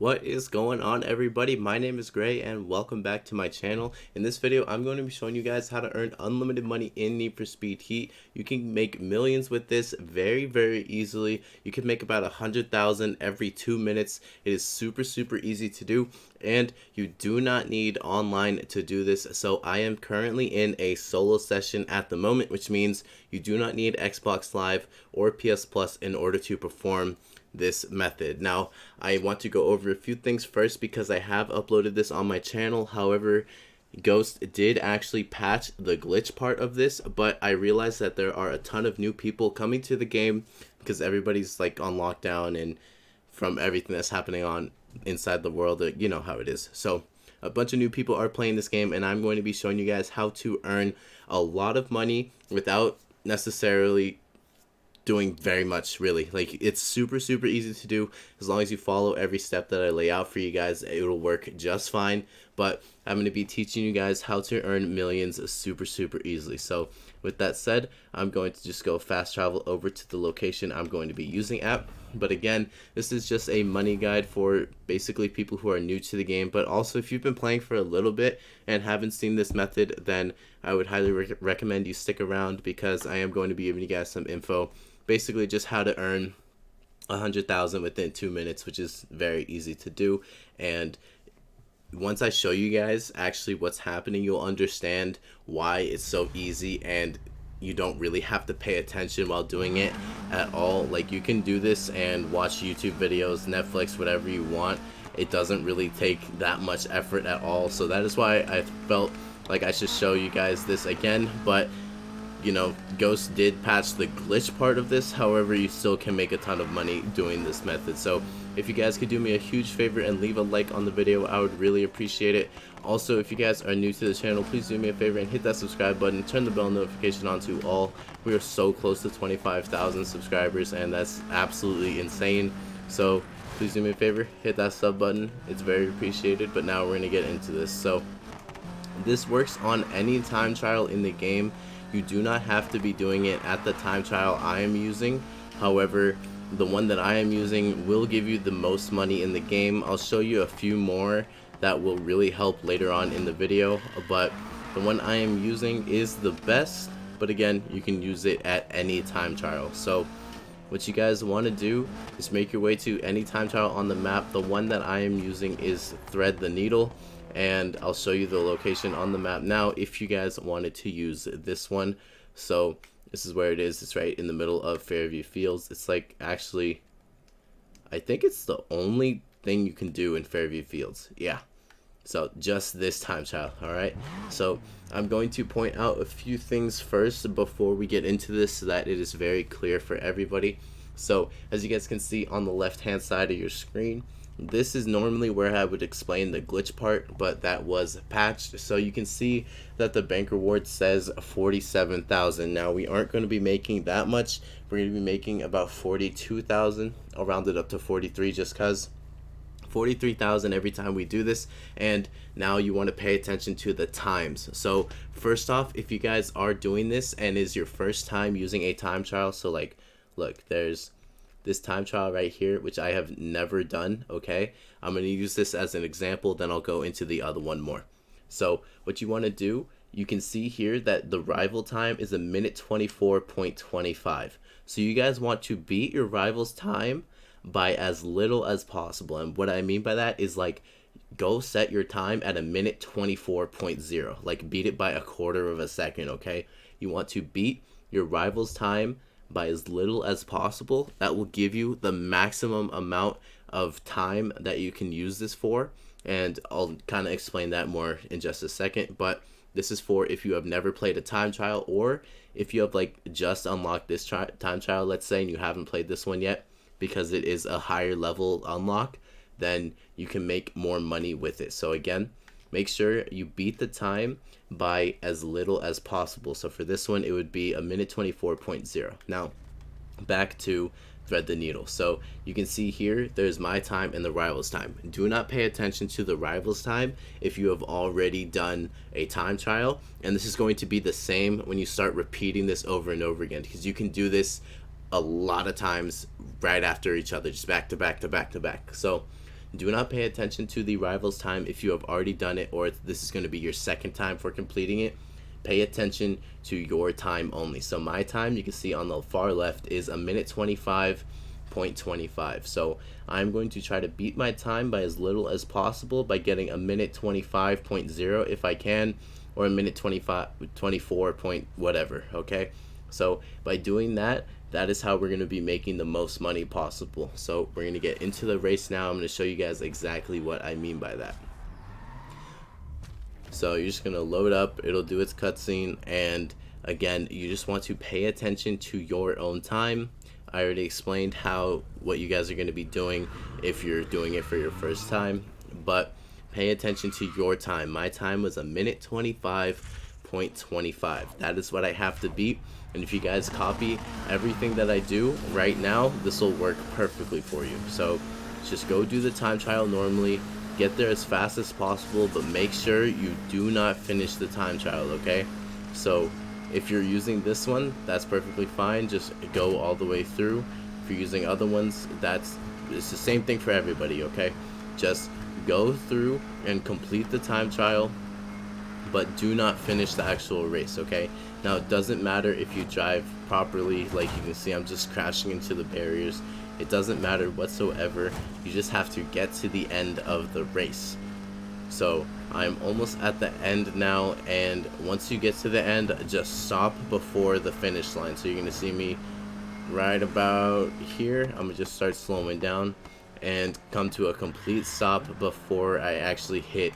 What is going on, everybody? My name is Grrae and welcome back to my channel. In this video I'm going to be showing you guys how to earn unlimited money in Need for Speed Heat. You can make millions with this very easily. You can make about 100,000 every 2 minutes. It is super easy to do, and you do not need online to do this. So I am currently in a solo session at the moment, which means you do not need Xbox Live or PS Plus in order to perform this method. Now, I want to go over a few things first because I have uploaded this on my channel. However, Ghost did actually patch the glitch part of this, but I realized that there are a ton of new people coming to the game because everybody's like on lockdown, and from everything that's happening on inside the world, you know how it is. So a bunch of new people are playing this game, and I'm going to be showing you guys how to earn a lot of money without necessarily doing very much, really. Like, it's super easy to do. As long as you follow every step that I lay out for you guys, it'll work just fine. But I'm going to be teaching you guys how to earn millions super easily. So with that said, I'm going to just go fast travel over to the location I'm going to be using at. But again, this is just a money guide for basically people who are new to the game. But also, if you've been playing for a little bit and haven't seen this method, then I would highly recommend you stick around, because I am going to be giving you guys some info, basically just how to earn 100,000 within 2 minutes, which is very easy to do. And once I show you guys actually what's happening, you'll understand why it's so easy, and you don't really have to pay attention while doing it at all. Like, you can do this and watch YouTube videos, Netflix, whatever you want. It doesn't really take that much effort at all. So that is why I felt like I should show you guys this again. But you know, Ghost did patch the glitch part of this. However, you still can make a ton of money doing this method. So if you guys could do me a huge favor and leave a like on the video, I would really appreciate it. Also, if you guys are new to the channel, please do me a favor and hit that subscribe button, turn the bell notification on to all. We are so close to 25,000 subscribers, and that's absolutely insane. So please do me a favor, hit that sub button. It's very appreciated. But now we're going to get into this. So this works on any time trial in the game. You do not have to be doing it at the time trial I am using. However, the one that I am using will give you the most money in the game. I'll show you a few more that will really help later on in the video, but the one I am using is the best. But again, you can use it at any time trial. So what you guys want to do is make your way to any time trial on the map. The one that I am using is Thread the Needle, and I'll show you the location on the map now if you guys wanted to use this one. So this is where it is. It's right in the middle of Fairview Fields. It's like, actually, I think it's the only thing you can do in Fairview Fields. Yeah, so just this time trial. All right, so I'm going to point out a few things first before we get into this, so that it is very clear for everybody. So as you guys can see on the left hand side of your screen, this is normally where I would explain the glitch part, but that was patched. So you can see that the bank reward says 47,000. Now, we aren't going to be making that much. We're going to be making about 42,000. I'll round it up to 43 just because. 43,000 every time we do this. And now you want to pay attention to the times. So first off, if you guys are doing this and is your first time using a time trial, so like, look, there's this time trial right here, which I have never done. Okay, I'm going to use this as an example, then I'll go into the other one more. So what you want to do, you can see here that the rival time is a minute 24.25. so you guys want to beat your rival's time by as little as possible. And what I mean by that is, like, go set your time at a minute 24.0, like beat it by a quarter of a second. Okay, you want to beat your rival's time by as little as possible. That will give you the maximum amount of time that you can use this for, and I'll kind of explain that more in just a second. But this is for if you have never played a time trial, or if you have like just unlocked this time trial, let's say, and you haven't played this one yet, because it is a higher level unlock, then you can make more money with it. So again, make sure you beat the time by as little as possible. So for this one, it would be a minute 24.0. Now, back to Thread the Needle. So you can see here, there's my time and the rival's time. Do not pay attention to the rival's time if you have already done a time trial. And this is going to be the same when you start repeating this over and over again, because you can do this a lot of times right after each other, just back to back to back to back. So Do not pay attention to the rivals time if you have already done it or this is going to be your second time for completing it. Pay attention to your time only. So my time, you can see on the far left, is a minute 25.25. So I'm going to try to beat my time by as little as possible by getting a minute 25.0 if I can, or a minute 24 point whatever. Okay, so by doing that, that is how we're going to be making the most money possible. So we're going to get into the race now. I'm going to show you guys exactly what I mean by that. So you're just going to load up, it'll do its cutscene, and again, you just want to pay attention to your own time. I already explained what you guys are going to be doing if you're doing it for your first time, but pay attention to your time. My time was a minute 25.25. That is what I have to beat. And if you guys copy everything that I do right now, this will work perfectly for you. So just go do the time trial normally, get there as fast as possible, but make sure you do not finish the time trial, okay? So if you're using this one, that's perfectly fine. Just go all the way through. If you're using other ones, it's the same thing for everybody, okay? Just go through and complete the time trial, but do not finish the actual race, okay? Now, it doesn't matter if you drive properly. Like you can see, I'm just crashing into the barriers. It doesn't matter whatsoever. You just have to get to the end of the race. So I'm almost at the end now, and once you get to the end, just stop before the finish line. So you're gonna see me right about here. I'm gonna just start slowing down and come to a complete stop before I actually hit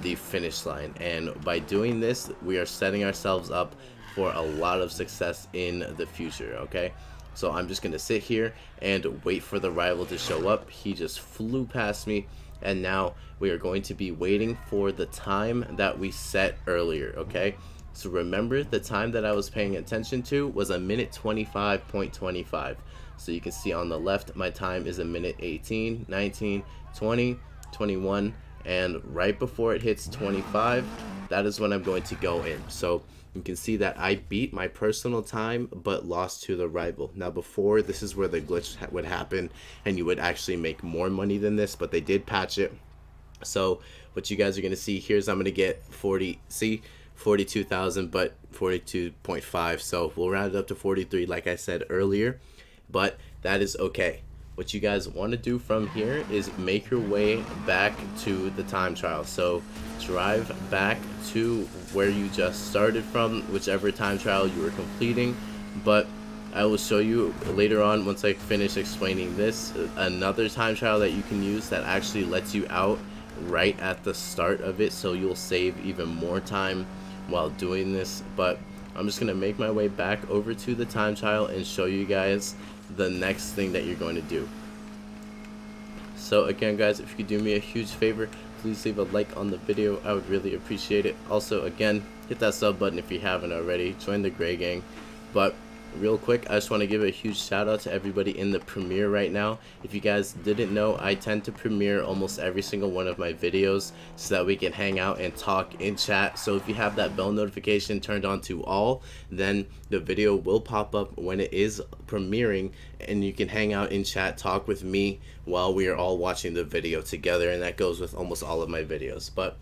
the finish line. And by doing this, we are setting ourselves up for a lot of success in the future, okay? So I'm just gonna sit here and wait for the rival to show up. He just flew past me, and now we are going to be waiting for the time that we set earlier, okay? So remember, the time that I was paying attention to was a minute 25.25. So you can see on the left, my time is a minute 18, 19, 20, 21, and right before it hits 25, that is when I'm going to go in. So you can see that I beat my personal time but lost to the rival. Now before, this is where the glitch would happen and you would actually make more money than this, but they did patch it. So what you guys are going to see here is I'm going to get 42,000 but 42.5, so we'll round it up to 43 like I said earlier, but that is okay. What you guys want to do from here is make your way back to the time trial. So drive back to where you just started from, whichever time trial you were completing. But I will show you later on, once I finish explaining this, another time trial that you can use that actually lets you out right at the start of it, so you'll save even more time while doing this. But I'm just gonna make my way back over to the time trial and show you guys the next thing that you're going to do. So again, guys, if you could do me a huge favor, please leave a like on the video. I would really appreciate it. Also, again, hit that sub button if you haven't already. Join the Grrae gang. But real quick, I just want to give a huge shout out to everybody in the premiere right now. If you guys didn't know, I tend to premiere almost every single one of my videos so that we can hang out and talk in chat. So if you have that bell notification turned on to all, then the video will pop up when it is premiering, and you can hang out in chat, talk with me while we are all watching the video together, and that goes with almost all of my videos. But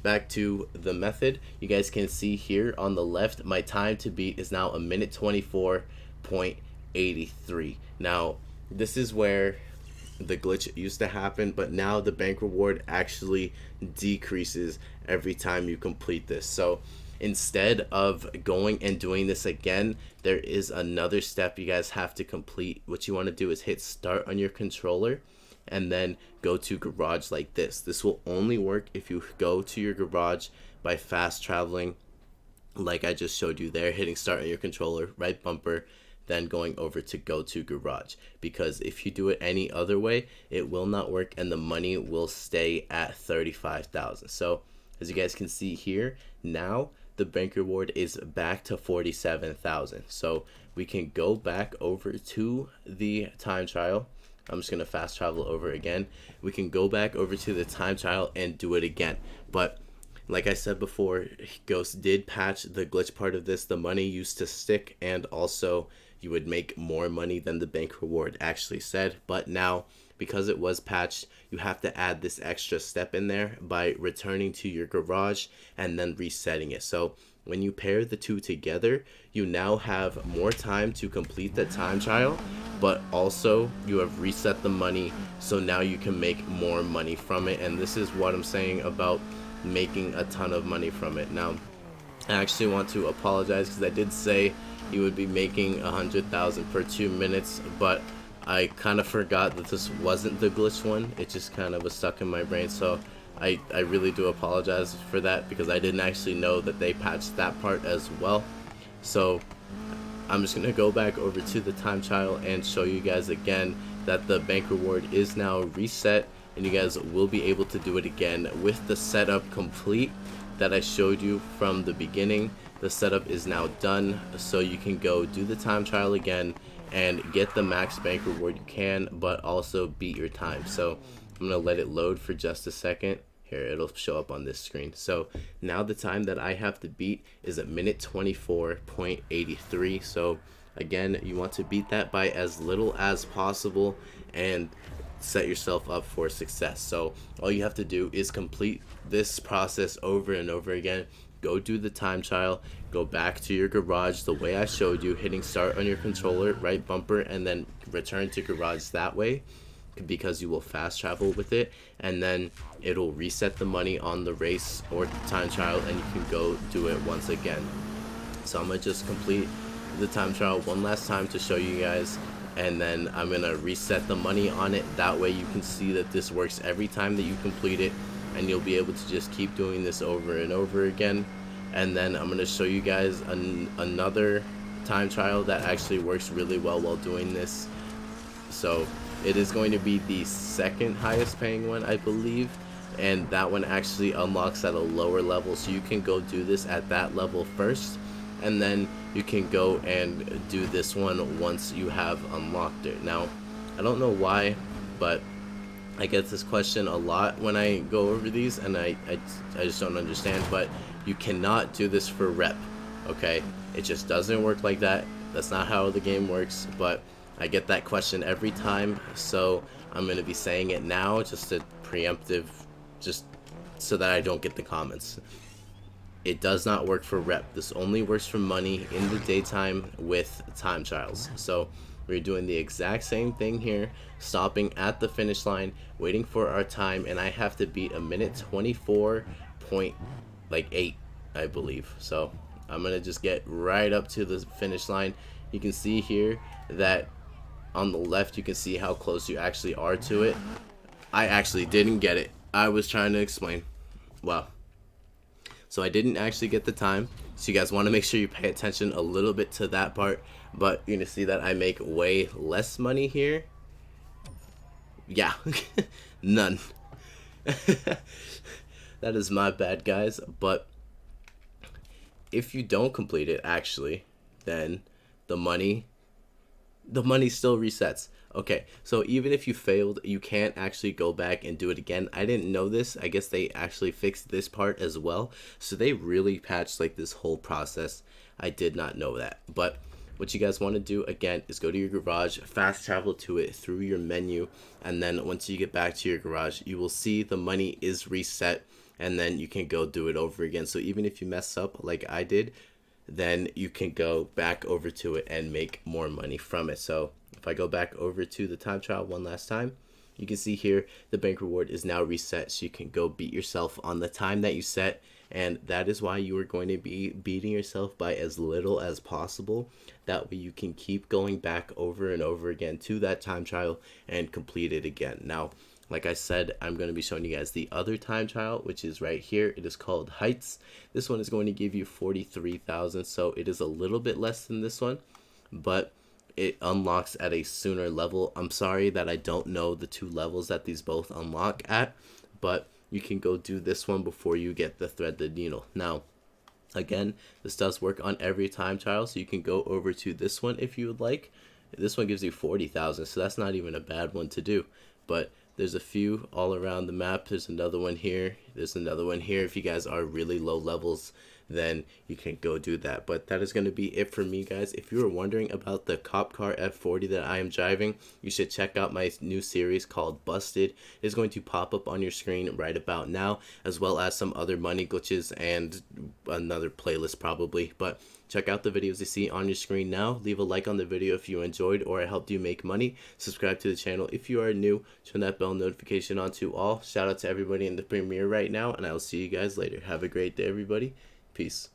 back to the method, you guys can see here on the left, my time to beat is now a minute 24.83. Now this is where the glitch used to happen, but now the bank reward actually decreases every time you complete this. So instead of going and doing this again, there is another step you guys have to complete. What you want to do is hit start on your controller and then go to garage like this. This will only work if you go to your garage by fast traveling like I just showed you there, hitting start on your controller, right bumper, then going over to go to garage. Because if you do it any other way, it will not work and the money will stay at 35,000. So as you guys can see here, now the bank reward is back to 47,000. So we can go back over to the time trial. I'm just going to fast travel over again. We can go back over to the time trial and do it again. But like I said before, Ghost did patch the glitch part of this. The money used to stick, and also you would make more money than the bank reward actually said. But now because it was patched, you have to add this extra step in there by returning to your garage and then resetting it. So when you pair the two together, you now have more time to complete the time trial, but also you have reset the money, so now you can make more money from it. And this is what I'm saying about making a ton of money from it. Now, I actually want to apologize because I did say you would be making 100,000 per 2 minutes, but I kind of forgot that this wasn't the glitch one. It just kind of was stuck in my brain, so I really do apologize for that, because I didn't actually know that they patched that part as well. So I'm just going to go back over to the time trial and show you guys again that the bank reward is now reset, and you guys will be able to do it again with the setup complete that I showed you from the beginning. The setup is now done, so you can go do the time trial again and get the max bank reward you can, but also beat your time. So I'm gonna let it load for just a second. Here, it'll show up on this screen. So now the time that I have to beat is at minute 24.83. So again, you want to beat that by as little as possible and set yourself up for success. So all you have to do is complete this process over and over again. Go do the time trial, go back to your garage the way I showed you, hitting start on your controller, right bumper, and then return to garage that way, because you will fast travel with it, and then it'll reset the money on the race or time trial, and you can go do it once again. So I'm gonna just complete the time trial one last time to show you guys, and then I'm gonna reset the money on it. That way you can see that this works every time that you complete it, and you'll be able to just keep doing this over and over again. And then I'm gonna show you guys another time trial that actually works really well while doing this. So it is going to be the second highest paying one, I believe, and that one actually unlocks at a lower level, so you can go do this at that level first, and then you can go and do this one once you have unlocked it. Now, I don't know why, but I get this question a lot when I go over these, and I just don't understand. But you cannot do this for rep, okay? It just doesn't work like that. That's not how the game works. But I get that question every time, so I'm gonna be saying it now, just to preemptive, just so that I don't get the comments. It does not work for rep. This only works for money in the daytime with time trials. So we're doing the exact same thing here, stopping at the finish line, waiting for our time, and I have to beat a minute 24.8, I believe. So I'm gonna just get right up to the finish line. You can see here that on the left you can see how close you actually are to it. I actually didn't get it. I was trying to explain. Wow. So I didn't actually get the time, so you guys want to make sure you pay attention a little bit to that part. But you're gonna see that I make way less money here. Yeah. None. That is my bad, guys. But if you don't complete it, actually, then the money still resets. Okay, so even if you failed, you can't actually go back and do it again. I didn't know this. I guess they actually fixed this part as well. So they really patched like this whole process. I did not know that. But what you guys want to do again is go to your garage, fast travel to it through your menu, and then once you get back to your garage, you will see the money is reset, and then you can go do it over again. So even if you mess up like I did, then you can go back over to it and make more money from it. So if I go back over to the time trial one last time, you can see here the bank reward is now reset, so you can go beat yourself on the time that you set. And that is why you are going to be beating yourself by as little as possible. That way you can keep going back over and over again to that time trial and complete it again. Now, like I said, I'm going to be showing you guys the other time trial, which is right here. It is called Heights. This one is going to give you 43,000, so it is a little bit less than this one, but it unlocks at a sooner level. I'm sorry that I don't know the two levels that these both unlock at, but you can go do this one before you get the threaded needle. Now, again, this does work on every time trial, so you can go over to this one if you would like. This one gives you 40,000, so that's not even a bad one to do. But there's a few all around the map. There's another one here there's another one here. If you guys are really low levels, then you can go do that. But that is going to be it for me, guys. If you were wondering about the cop car F40 that I am driving, you should check out my new series called Busted. It's going to pop up on your screen right about now, as well as some other money glitches and another playlist probably. But check out the videos you see on your screen now. Leave a like on the video if you enjoyed or it helped you make money. Subscribe to the channel if you are new. Turn that bell notification on to all. Shout out to everybody in the premiere right now, and I will see you guys later. Have a great day, everybody. Peace.